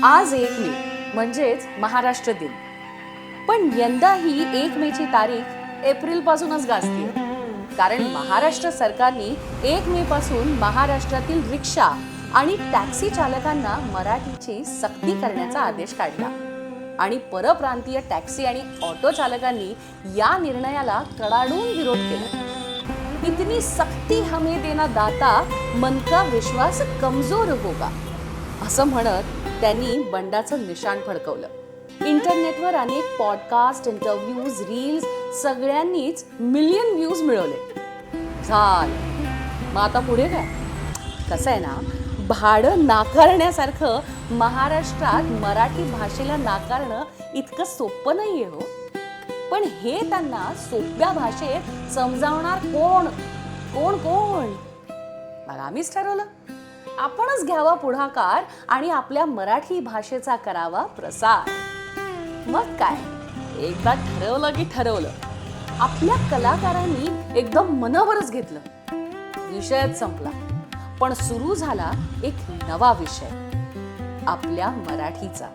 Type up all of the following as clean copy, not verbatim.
आज 1 मे म्हणजेच महाराष्ट्र दिन. पण यंदा ही 1 मेची तारीख एप्रिल पासूनच गाजते. कारण महाराष्ट्र सरकारने 1 मे पासून महाराष्ट्रातील रिक्षा आणि टॅक्सी चालकांना मराठीची सक्ती करण्याचा आदेश काढला. आणि परप्रांतीय टॅक्सी आणि ऑटो चालकांनी या निर्णयाला कडाडून विरोध केला. इतनी सख्ती हमें देना दाता, मन का विश्वास कमजोर होगा, असं म्हणत त्यांनी बंडाचं निशाण फडकवलं. इंटरनेटवर अनेक पॉडकास्ट, इंटरव्ह्यूज, रील्स सगळ्यांनीच मिलियन व्ह्यूज मिळवले. मग आता पुढे काय? कसं आहे ना, भाडं नाकारण्यासारखं महाराष्ट्रात मराठी भाषेला नाकारणं इतकं सोपं नाहीये हो. पण हे त्यांना सोप्या भाषेत समजावणार कोण कोण कोण मग आम्हीच ठरवलं, आपणच घ्यावा पुढाकार आणि आपल्या मराठी भाषेचा करावा प्रसार. मग काय, एकदा ठरवलं की ठरवलं. आपल्या कलाकारांनी एकदम मनावरच घेतलं. विषयच संपला. पण सुरू झाला एक नवा विषय, आपल्या मराठीचा.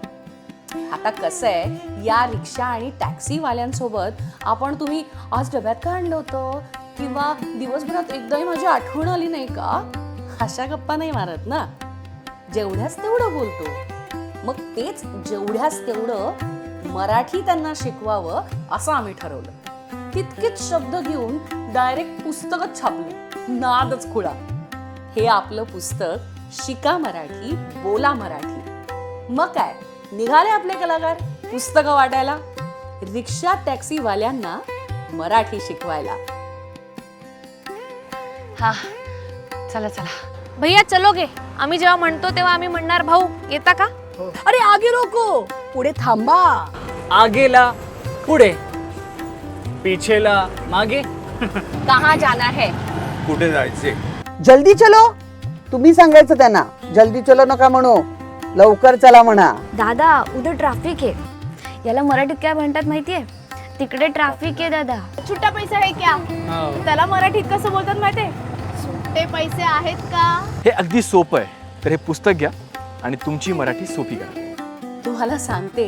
आता कसं आहे, या रिक्षा आणि टॅक्सीवाल्यांसोबत तुम्ही आज डब्यात का आणलं होतं किंवा दिवसभरात एकदाही माझी आठवण आली नाही का, अशा गप्पा नाही मारत ना. जेवढ्याच तेवढं बोलतो. मग तेच जेवढ्याच तेवढं मराठी त्यांना शिकवावं असं आम्ही ठरवलं. तितकेच शब्द घेऊन डायरेक्ट पुस्तकच छापलं. नादच खुळा. हे आपलं पुस्तक शिका मराठी, बोला मराठी. मग काय, निघाले आपले कलाकार पुस्तकं वाटायला, रिक्षा टॅक्सीवाल्यांना मराठी शिकवायला. हा, चला चला भैया चलोगे. आम्ही जेव्हा म्हणतो तेव्हा आम्ही म्हणणार भाऊ येता का. अरे आगे रोको, पुढे थांबा. आगेला पुढे, पीछेला मागे. कहाँ जाना है. कुठे जायचे. जल्दी चलो. तुम्ही सांगायचं त्यांना, जल्दी चलो नका म्हणू, लवकर चला म्हणा. दादा उधर ट्रॅफिक आहे. याला मराठीत काय म्हणतात माहितीये? तिकडे ट्रॅफिक आहे दादा. छुट्टा पैसा आहे क्या. त्याला मराठीत कसं बोलतात माहितीये? सुट्टे पैसे आहेत का. हे अगदी सोपं आहे. तर हे पुस्तक घ्या आणि तुमची मराठी सोपी करा. तुम्हाला सांगते,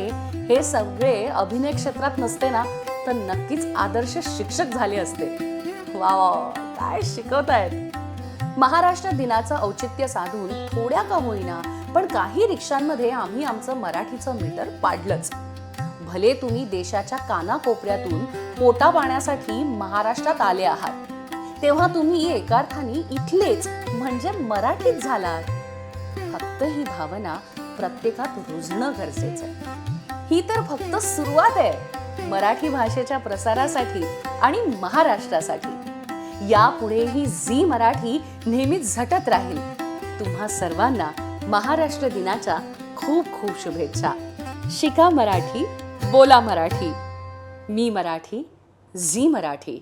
हे सगळे अभिनय क्षेत्रात नसते ना तर नक्कीच आदर्श शिक्षक झाले असते. वा वा, काय शिकवतायत. महाराष्ट्र दिनाचं औचित्य साधून थोड्या का होईना पण काही रिक्षांमध्ये आम्ही आमचं मराठीचं मीटर पाडलंच. भले तुम्ही देशाच्या कानाकोपऱ्यातून पोटा पाण्यासाठी महाराष्ट्रात आले आहात, तेव्हा तुम्ही एका अर्थाने इथलेच म्हणजे मराठीत झालात. फक्त ही भावना प्रत्येकात रुजणं गरजेचं आहे. ही तर फक्त सुरुवात आहे मराठी भाषेच्या प्रसारासाठी आणि महाराष्ट्रासाठी. यापुढेही झी मराठी नेहमीच झटत राहील. तुम्हा सर्वांना महाराष्ट्र दिनाच्या खूप खूप शुभेच्छा. शिका मराठी, बोला मराठी. मी मराठी, झी मराठी.